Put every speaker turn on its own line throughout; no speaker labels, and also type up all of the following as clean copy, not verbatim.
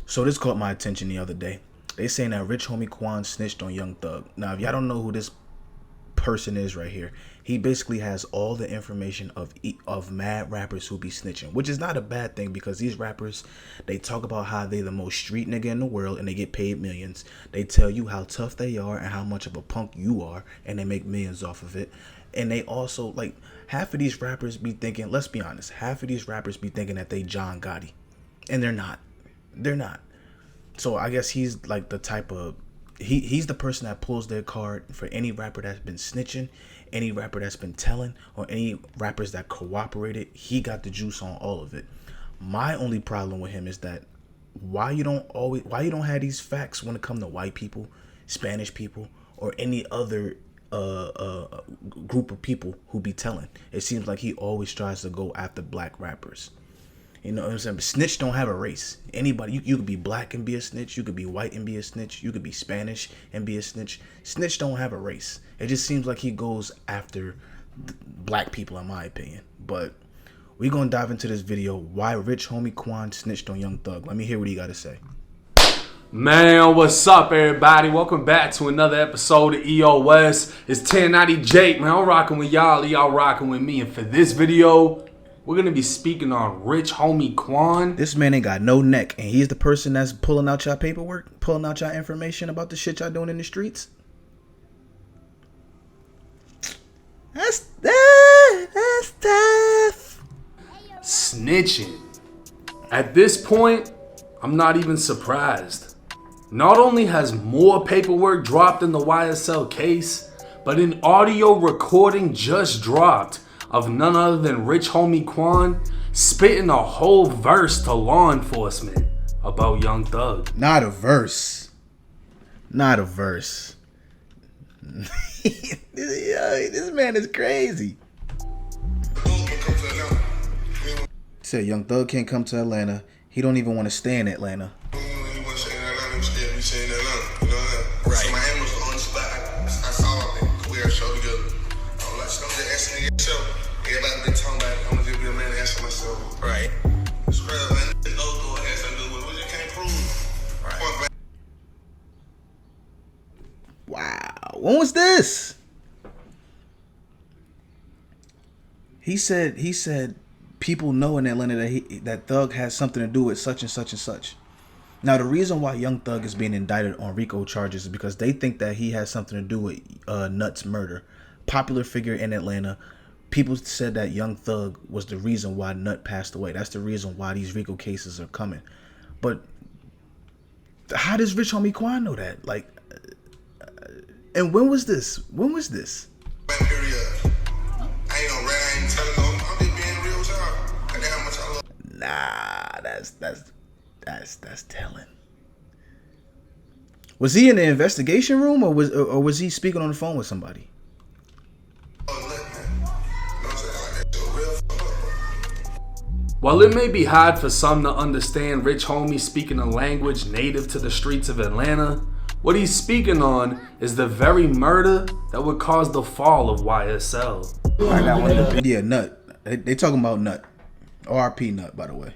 So this caught my attention the other day. They saying that rich homie Quan snitched on Young Thug. Now, if y'all don't know who this person is right here, he basically has all the information of mad rappers who be snitching, which is not a bad thing because these rappers, they talk about how they the most street nigga in the world and they get paid millions. They tell you how tough they are and how much of a punk you are, and they make millions off of it. And they also, like, half of these rappers be thinking, let's be honest, half of these rappers be thinking that they John Gotti, and they're not. They're not. So I guess he's like the type of, he's the person that pulls their card for any rapper that's been snitching, any rapper that's been telling, or any rappers that cooperated. He got the juice on all of it. My only problem with him is that why you don't have these facts when it comes to white people, Spanish people, or any other group of people who be telling. It seems like he always tries to go after black rappers. You know what I'm saying? Snitch don't have a race. Anybody, you could be black and be a snitch. You could be white and be a snitch. You could be Spanish and be a snitch. Snitch don't have a race. It just seems like he goes after black people, in my opinion. But we gonna dive into this video. Why rich homie Quan snitched on Young Thug. Let me hear what he got to say.
Man, what's up, everybody? Welcome back to another episode of EOS. It's 1090 Jake, man. I'm rocking with y'all rocking with me. And for this video, we're going to be speaking on rich homie Quan.
This man ain't got no neck, and he's the person that's pulling out y'all paperwork, pulling out y'all information about the shit y'all doing in the streets. That's tough.
Snitching. At this point, I'm not even surprised. Not only has more paperwork dropped in the YSL case, but an audio recording just dropped of none other than rich homie Quan spitting a whole verse to law enforcement about Young Thug.
Not a verse. Not a verse. This man is crazy. He said Young Thug can't come to Atlanta. He don't even want to stay in Atlanta.
Right. So my hand was on the spot. I saw it. We had a show together. I'm like, I'm just asking to get show. Everybody been talking about it. I'm gonna just be a man and answer myself. Right. It's real, man. There's no door has to do with what you can't prove. Right.
Wow. When was this? He said people know in Atlanta that Thug has something to do with such and such and such. Now, the reason why Young Thug is being indicted on RICO charges is because they think that he has something to do with Nut's murder. Popular figure in Atlanta. People said that Young Thug was the reason why Nut passed away. That's the reason why these RICO cases are coming. But how does rich homie Quan know that? Like, and when was this? When was this?
I ain't no rat. I ain't telling no. I'm just being real with y'all. And how much I love.
Nah, that's telling. Was he in the investigation room or was he speaking on the phone with somebody?
While it may be hard for some to understand rich homie speaking a language native to the streets of Atlanta, what he's speaking on is the very murder that would cause the fall of YSL.
I got one of the yeah, Nut. They talking about Nut. RP Nut, by the way.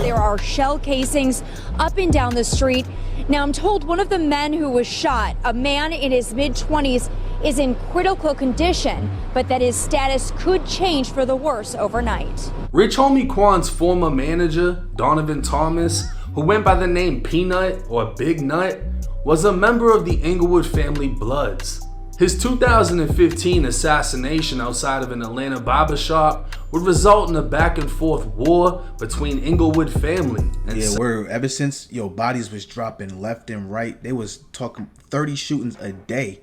There are shell casings up and down the street. Now, I'm told one of the men who was shot, a man in his mid-20s, is in critical condition, but that his status could change for the worse overnight.
Rich homie Quan's former manager, Donovan Thomas, who went by the name Peanut or Big Nut, was a member of the Inglewood family Bloods. His 2015 assassination outside of an Atlanta barbershop would result in a back and forth war between Inglewood family and
ever since bodies was dropping left and right, they was talking 30 shootings a day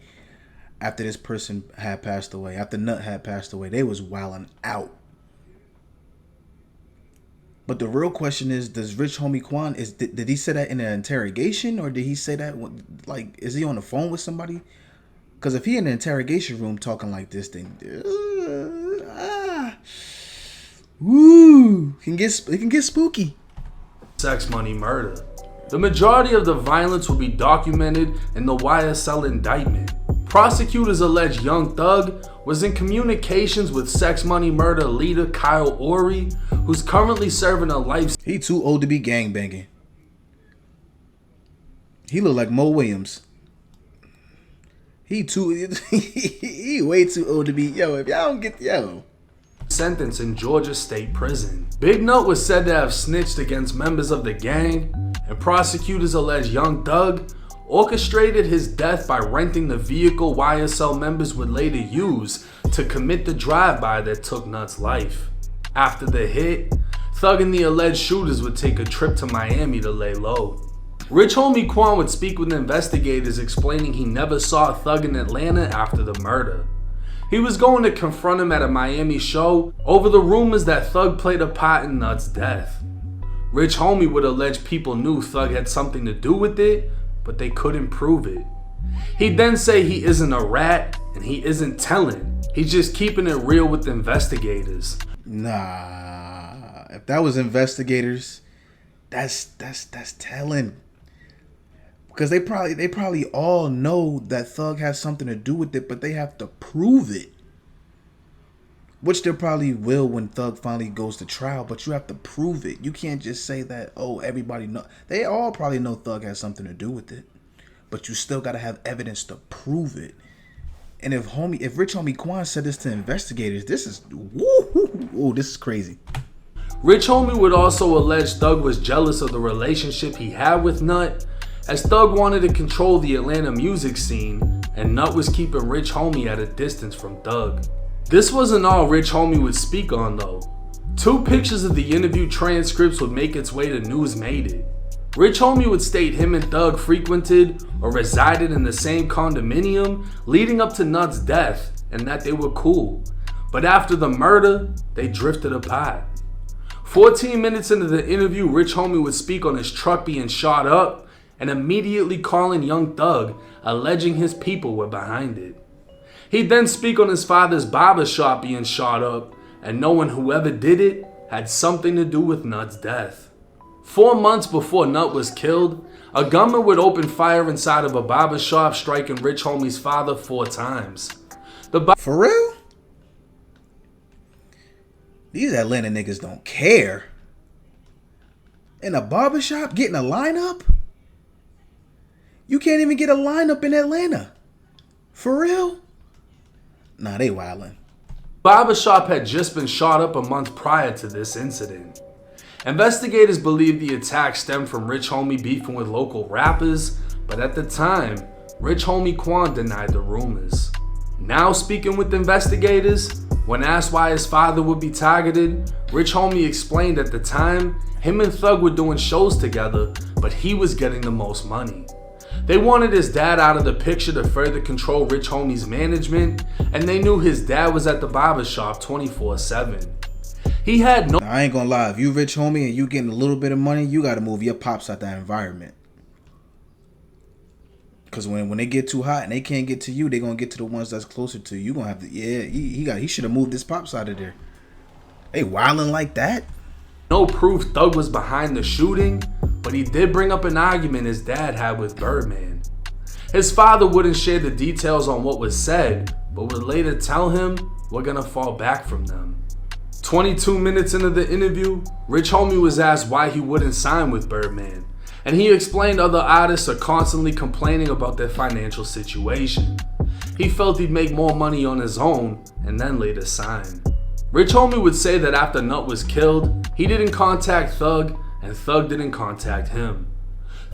after this person had passed away, after Nut had passed away. They was wilding out. But the real question is, does rich homie Quan, did he say that in an interrogation, or did he say that, like, is he on the phone with somebody? Because if he in the interrogation room talking like this, then it can get spooky.
Sex money murder. The majority of the violence will be documented in the YSL indictment. Prosecutors allege Young Thug was in communications with Sex Money Murder leader Kyle Ory, who's currently serving a life.
He too old to be gangbanging. He look like Mo Williams. He way too old to be. Yo, if y'all don't get
Sentence in Georgia State Prison. Big Nut was said to have snitched against members of the gang, and prosecutors allege Young Thug orchestrated his death by renting the vehicle YSL members would later use to commit the drive-by that took Nut's life. After the hit, Thug and the alleged shooters would take a trip to Miami to lay low. Rich homie Quan would speak with investigators explaining he never saw Thug in Atlanta after the murder. He was going to confront him at a Miami show over the rumors that Thug played a part in Nut's death. Rich homie would allege people knew Thug had something to do with it, but they couldn't prove it. He'd then say he isn't a rat and he isn't telling. He's just keeping it real with investigators.
Nah, if that was investigators, that's telling. Because they probably all know that Thug has something to do with it, but they have to prove it. Which they probably will when Thug finally goes to trial, but you have to prove it. You can't just say that, oh, everybody know. They all probably know Thug has something to do with it, but you still got to have evidence to prove it. And if Rich homie Quan said this to investigators, this is crazy.
Rich homie would also allege Thug was jealous of the relationship he had with Nut, as Thug wanted to control the Atlanta music scene, and Nut was keeping Rich homie at a distance from Thug. This wasn't all Rich homie would speak on though. 2 pictures of the interview transcripts would make its way to News Made It. Rich homie would state him and Thug frequented or resided in the same condominium leading up to Nut's death and that they were cool. But after the murder, they drifted apart. 14 minutes into the interview, Rich homie would speak on his truck being shot up and immediately calling Young Thug, alleging his people were behind it. He'd then speak on his father's barber shop being shot up and knowing whoever did it had something to do with Nut's death. 4 months before Nut was killed, a gunman would open fire inside of a barber shop, striking Rich homie's father 4 times.
For real? These Atlanta niggas don't care. In a barber shop, getting a lineup? You can't even get a lineup in Atlanta. For real? Nah, they wildin'.
Barbershop had just been shot up a month prior to this incident. Investigators believe the attack stemmed from Rich homie beefing with local rappers, but at the time, Rich homie Quan denied the rumors. Now speaking with investigators, when asked why his father would be targeted, Rich homie explained at the time, him and Thug were doing shows together, but he was getting the most money. They wanted his dad out of the picture to further control Rich homie's management, and they knew his dad was at the barbershop 24/7. He had no...
I ain't gonna lie, if you Rich homie and you getting a little bit of money, you gotta move your pops out that environment. Cause when they get too hot and they can't get to you, they gonna get to the ones that's closer to you. You gonna have to, he should have moved his pops out of there. They wilding like that?
No proof Thug was behind the shooting, but he did bring up an argument his dad had with Birdman. His father wouldn't share the details on what was said, but would later tell him, "We're gonna fall back from them." 22 minutes into the interview, Rich homie was asked why he wouldn't sign with Birdman, and he explained other artists are constantly complaining about their financial situation. He felt he'd make more money on his own, and then later sign. Rich homie would say that after Nut was killed, he didn't contact Thug, and Thug didn't contact him.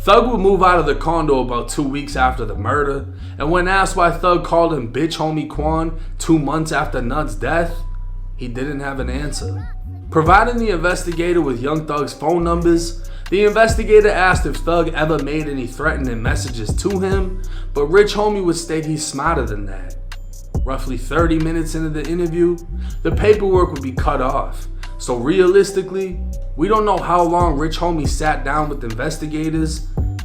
Thug would move out of the condo about 2 weeks after the murder, and when asked why Thug called him bitch homie Quan 2 months after Nut's death, he didn't have an answer. Providing the investigator with Young Thug's phone numbers, the investigator asked if Thug ever made any threatening messages to him, but Rich homie would state he's smarter than that. Roughly 30 minutes into the interview, the paperwork would be cut off. So realistically, we don't know how long Rich homie sat down with investigators,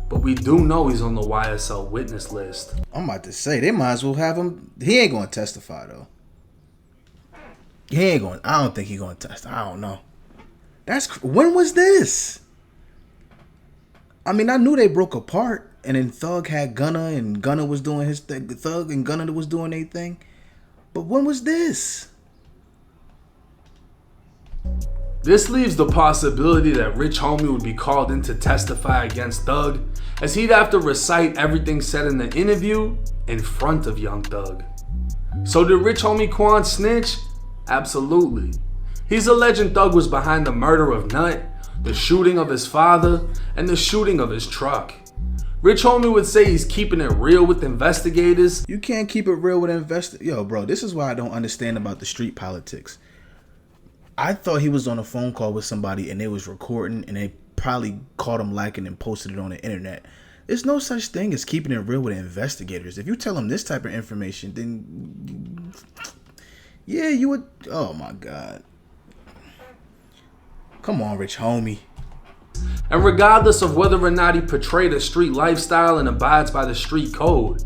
but we do know he's on the YSL witness list.
I'm about to say, they might as well have him. He ain't gonna testify though. I don't think he's gonna testify. I don't know. When was this? I mean, I knew they broke apart. And then Thug had Gunna, and Gunna was doing his thing. Thug and Gunna was doing their thing. But when was this?
This leaves the possibility that Rich Homie would be called in to testify against Thug, as he'd have to recite everything said in the interview in front of Young Thug. So did Rich Homie Quan snitch? Absolutely. He's alleging Thug was behind the murder of Nut, the shooting of his father, and the shooting of his truck. Rich Homie would say he's keeping it real with investigators.
You can't keep it real with investigators. Yo, bro, this is why I don't understand about the street politics. I thought he was on a phone call with somebody and they was recording and they probably caught him lacking and posted it on the internet. There's no such thing as keeping it real with investigators. If you tell them this type of information, then yeah, you would. Oh my God. Come on, Rich Homie.
And regardless of whether or not he portrayed a street lifestyle and abides by the street code,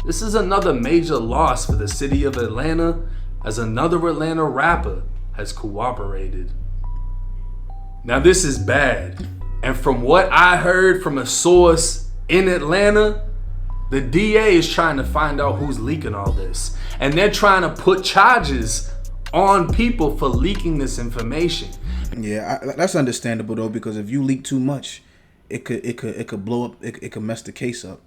this is another major loss for the city of Atlanta, as another Atlanta rapper has cooperated. Now this is bad, and from what I heard from a source in Atlanta, the DA is trying to find out who's leaking all this, and they're trying to put charges on people for leaking this information.
Yeah, that's understandable though, because if you leak too much, it could blow up. It could mess the case up.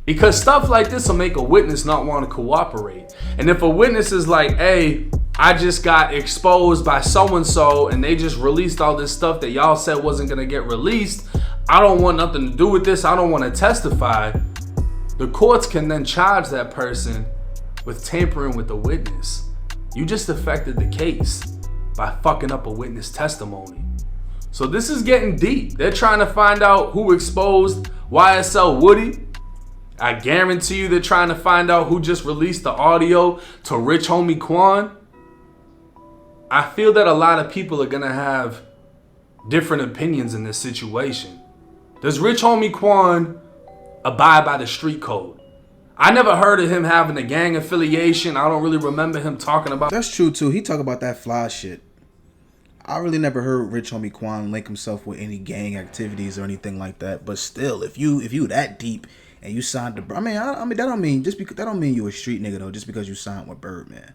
Because stuff like this will make a witness not want to cooperate. And if a witness is like, hey, I just got exposed by so-and-so and they just released all this stuff that y'all said wasn't going to get released, I don't want nothing to do with this, I don't want to testify, the courts can then charge that person with tampering with the witness. You just affected the case by fucking up a witness testimony. So this is getting deep. They're trying to find out who exposed YSL Woody. I guarantee you they're trying to find out who just released the audio to Rich Homie Quan. I feel that a lot of people are gonna have different opinions in this situation. Does Rich Homie Quan abide by the street code? I never heard of him having a gang affiliation. I don't really remember him talking about.
That's true too. He talk about that fly shit. I really never heard Rich Homie Quan link himself with any gang activities or anything like that. But still, if you that deep and you signed the, I mean that don't mean just because that don't mean you a street nigga though. Just because you signed with Birdman.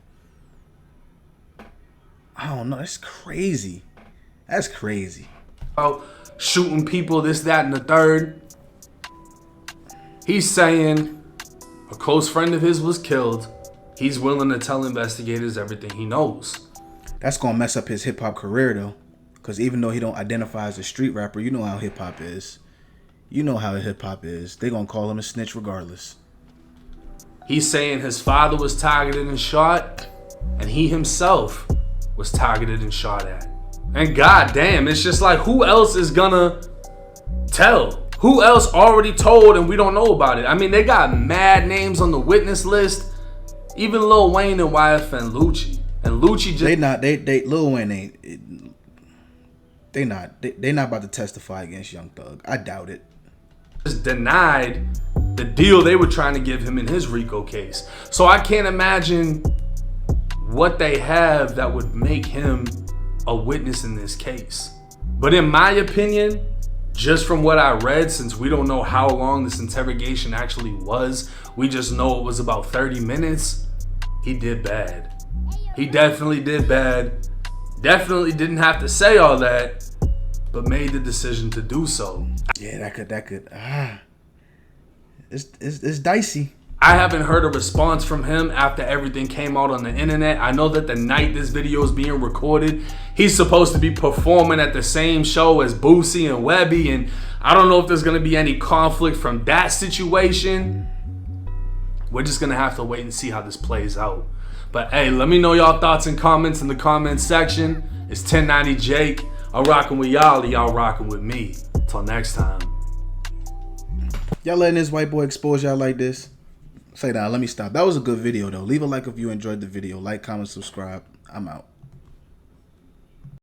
I don't know. That's crazy. That's crazy.
About shooting people, this, that, and the third. He's saying a close friend of his was killed. He's willing to tell investigators everything he knows.
That's gonna mess up his hip hop career though, because even though he don't identify as a street rapper, you know how hip hop is. You know how hip hop is. They gonna call him a snitch regardless.
He's saying his father was targeted and shot, and he himself was targeted and shot at. And goddamn, it's just like, who else is gonna tell? Who else already told and we don't know about it? I mean, they got mad names on the witness list. Even Lil Wayne and YFN Lucci. And Lucci just...
Lil Wayne ain't... They not about to testify against Young Thug. I doubt it.
Just denied the deal they were trying to give him in his RICO case. So I can't imagine what they have that would make him a witness in this case. But in my opinion, just from what I read, since we don't know how long this interrogation actually was, we just know it was about 30 minutes, he did bad. He definitely did bad. Definitely didn't have to say all that, but made the decision to do so.
Yeah, that could. It's dicey.
I haven't heard a response from him after everything came out on the internet. I know that the night this video is being recorded, he's supposed to be performing at the same show as Boosie and Webby, and I don't know if there's gonna be any conflict from that situation. We're just gonna have to wait and see how this plays out. But hey, let me know y'all thoughts and comments in the comments section. It's 1090 Jake. I'm rocking with y'all, y'all rocking with me. Till next time.
Y'all letting this white boy expose y'all like this? Say that. Let me stop. That was a good video though. Leave a like if you enjoyed the video. Like, comment, subscribe. I'm out.